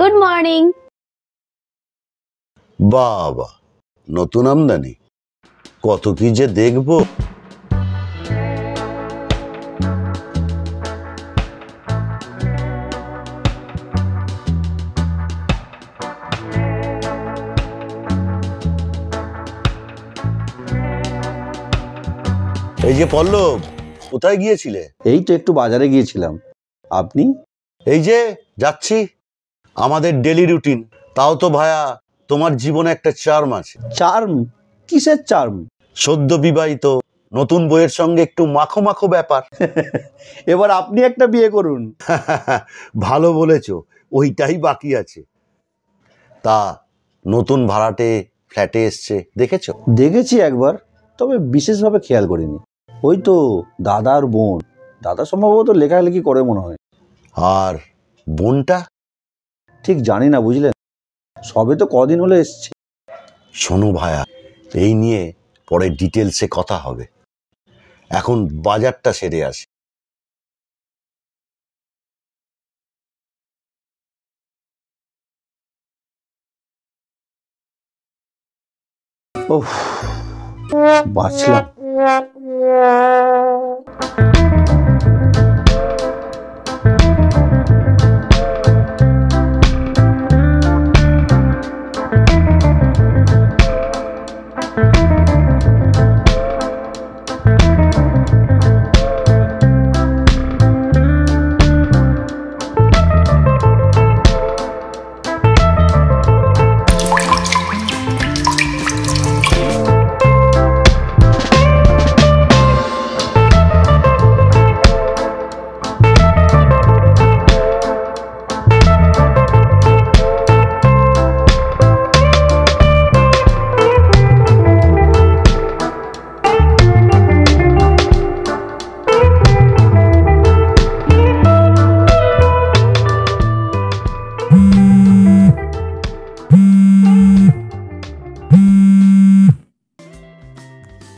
Good morning. বাবা, নতুন আমদানি, কত কি যে দেখবো। এই যে পল্লব, কোথায় গিয়েছিলে? এই তো একটু বাজারে গিয়েছিলাম। আপনি? এই যে যাচ্ছি, আমাদের ডেলি রুটিন। তাও তো ভায়া, তোমার জীবনে একটা চার্ম আছে। চার্ম? কিসের চার্ম? সদ্য বিবাহিত, নতুন বইয়ের সঙ্গে একটু মাখো মাখো ব্যাপার। এবার আপনি একটা বিয়ে করুন। ভালো বলেছো, ওইটাই বাকি আছে। তা নতুন ভাড়াটে ফ্ল্যাটে এসছে, দেখেছো? দেখেছি একবার, তবে বিশেষভাবে খেয়াল করিনি। ওই তো দাদা আর বোন। দাদা সম্ভবত লেখালেখি করে মনে হয়। আর বোনটা? ঠিক জানি না, বুঝলেন, সবে তো কদিন হলো এসছে। শোনো ভায়া, এই নিয়ে পরে ডিটেলসে কথা হবে। এখন বাজারটা সেরে আসি। ওহ, বাঁচলাম।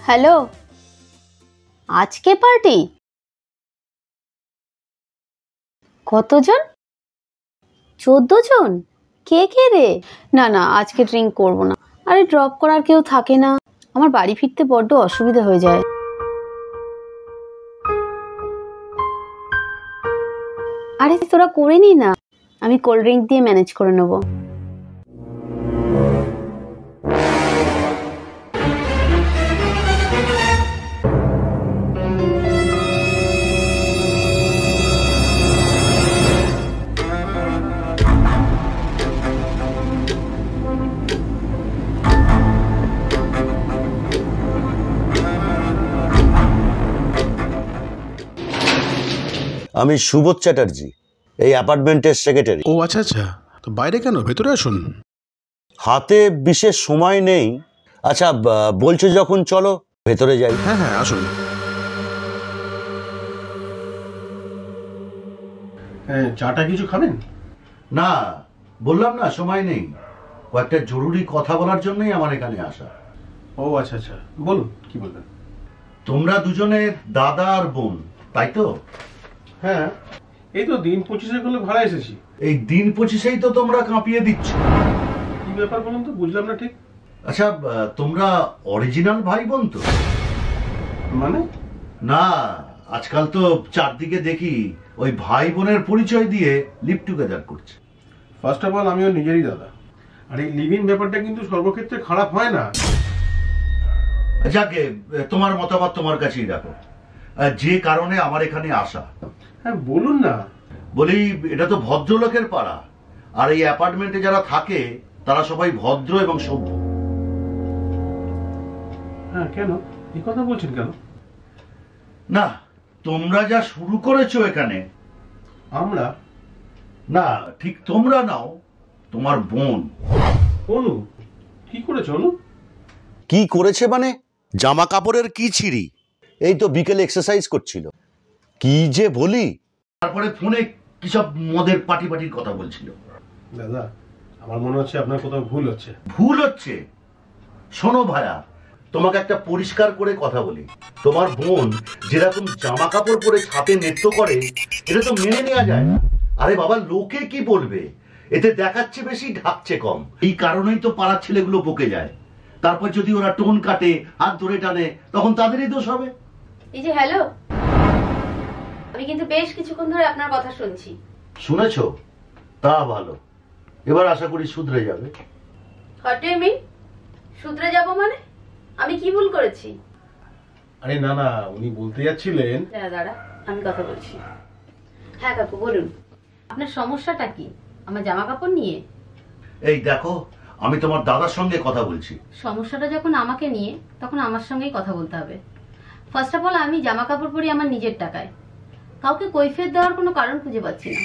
হ্যালো, আজকে পার্টি? কতজন? 14 জন? কে কে রে? না না, আজকে ড্রিঙ্ক করবো না। আরে ড্রপ করার কেউ থাকে না, আমার বাড়ি ফিরতে বড্ড অসুবিধা হয়ে যায়। আরে তোরা করে নি না, আমি কোল্ড ড্রিঙ্ক দিয়ে ম্যানেজ করে নেবো। আমি সুবোধ চ্যাটার্জি, এই অ্যাপার্টমেন্টের সেক্রেটারি। ও আচ্ছা আচ্ছা, তো বাইরে কেন, ভেতরে আসুন। হাতে বিশেষ সময় নেই। আচ্ছা, বলছো যখন, চলো ভেতরে যাই। হ্যাঁ হ্যাঁ, আসুন। চাটা কিছু খাবেন? না, বললাম না সময় নেই। কয়েকটা জরুরি কথা বলার জন্যই আমার এখানে আসা। ও আচ্ছা আচ্ছা, বলুন কি বলবেন। তোমরা দুজনের দাদা আর বোন, তাই তো? হ্যাঁ, এই তো দিন 25 হলো ভাড়া এসেছি। এই দিন 25-এই তো তোমরা কাঁপিয়ে দিচ্ছ। কি ব্যাপার বলুন তো, বুঝলাম না ঠিক। আচ্ছা, তোমরা অরিজিনাল ভাই বোন তো? মানে? না, আজকাল তো চারদিকে দেখি ওই ভাই বোনের পরিচয় দিয়ে লিভ টুগেদার করছে। ফার্স্ট অফ অল আমিও নিজেরই দাদা, আর এই লিভিং ব্যাপারটা কিন্তু সর্বক্ষেত্রে খারাপ হয় না। যাকে তোমার মতামত তোমার কাছেই রাখো। যে কারণে আমার এখানে আসা। হ্যাঁ বলুন না। বলি, এটা তো ভদ্রলোকের পাড়া, আর এই অ্যাপার্টমেন্টে যারা থাকে তারা সবাই ভদ্র এবং সভ্য। হ্যাঁ, কেন এই কথা বলছেন কেন? না, তোমরা যা শুরু করেছো এখানে। আমরা? না, ঠিক তোমরা নাও, তোমার বোন। অনু কি করেছে? অনু কি করেছে মানে? জামা কাপড়ের কি ছিঁড়ি? এই তো বিকেলে এক্সারসাইজ করছিল। কি যে বলি, তারপরে ফোনে কি সব মদের পার্টির কথা বলছিল। দাদা, আমার মনে হচ্ছে আপনার কোথাও ভুল হচ্ছে। ভুল হচ্ছে? শোনো ভায়া, তোমাকে একটা পরিষ্কার করে কথা বলি। তোমার বোন যেরকম জামা কাপড় পরে ছাতে নৃত্য করে, এটা তো মেনে নেওয়া যায় না। আরে বাবা, লোকে কি বলবে? এতে দেখাচ্ছে বেশি, ঢাকছে কম। এই কারণেই তো পাড়ার ছেলেগুলো বকে যায়। তারপর যদি ওরা টোন কাটে, হাত ধরে টানে, তখন তাদেরই দোষ হবে। এই যে হ্যালো, আমি কিন্তু বেশ কিছুক্ষণ ধরে আপনার কথা শুনছি। শুনেছো? তা ভালো, এবার আশা করি শুধরে যাবে। What do you mean? শুধরে যাব মানে? আমি কি ভুল করেছি? আরে না না, উনি বলতে যাচ্ছিলেন। দাঁড়া, আমি কথা বলছি। হ্যাঁ কাকু বলুন, আপনার সমস্যাটা কি? আমার জামা কাপড় নিয়ে? এই দেখো, আমি তোমার দাদার সঙ্গে কথা বলছি। সমস্যাটা যখন আমাকে নিয়ে, তখন আমার সঙ্গেই কথা বলতে হবে। ফার্স্ট অফ অল, আমি জামা কাপড় পরি আমার নিজের টাকায়, কাউকে কৈফিয়ত দেওয়ার কোনো কারণ খুঁজে পাচ্ছি না।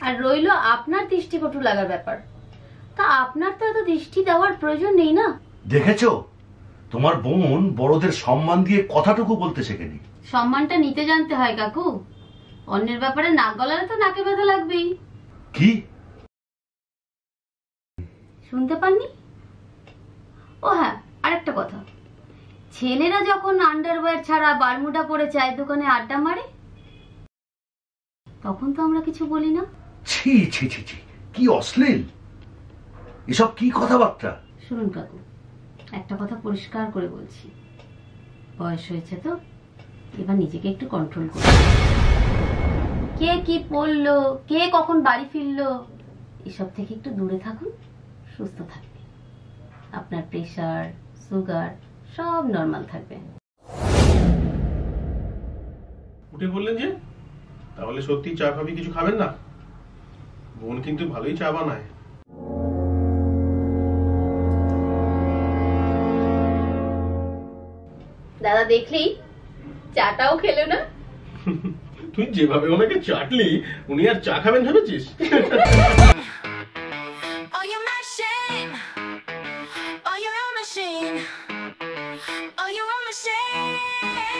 আর রইলো আপনার দৃষ্টিকটু লাগার ব্যাপার, তা আপনার তো এত দৃষ্টি দেওয়ার প্রয়োজন নেই না। দেখেছো, তোমার বোন বড়দের সম্মান দিয়ে কথাটুকু বলতে শেখেনি। সম্মানটা নিতে জানতে হয় কাকু, অন্যের ব্যাপারে নাক গলালে তো নাকে ব্যথা লাগবেই। কি শুনতে পাননি? ও হ্যাঁ, আরেকটা কথা, ছেলেরা যখন আন্ডারওয়্যার ছাড়া বারমুডা পরে চায়ের দোকানে আড্ডা মারে, তখন তো আমরা কিছু বলি না। ছি ছি ছি ছি, কি অশ্লীল এসব, কি কথাবার্তা। শুনুন কাকু, একটা কথা পরিষ্কার করে বলছি, বয়স হয়েছে তো, এবার নিজেকে একটু কন্ট্রোল করুন। কে কি পড়লো, কে কখন বাড়ি ফিরলো, এসব থেকে একটু দূরে থাকুন, সুস্থ থাকবে। আপনার প্রেশার, সুগার সব নর্মাল থাকবে। উঠে বললেন যে, তাহলে সত্যি চা খাবি, কিছু খাবেন না? বোন কিন্তু ভালোই চা বানায়। দাদা দেখলি, চাটাও খেলো না। তুই যেভাবে ওনাকে চাটলি, উনি আর চা খাবেন ভেবেছিস? Oh, you're my shame. Oh, you're a machine. Oh, you're a machine.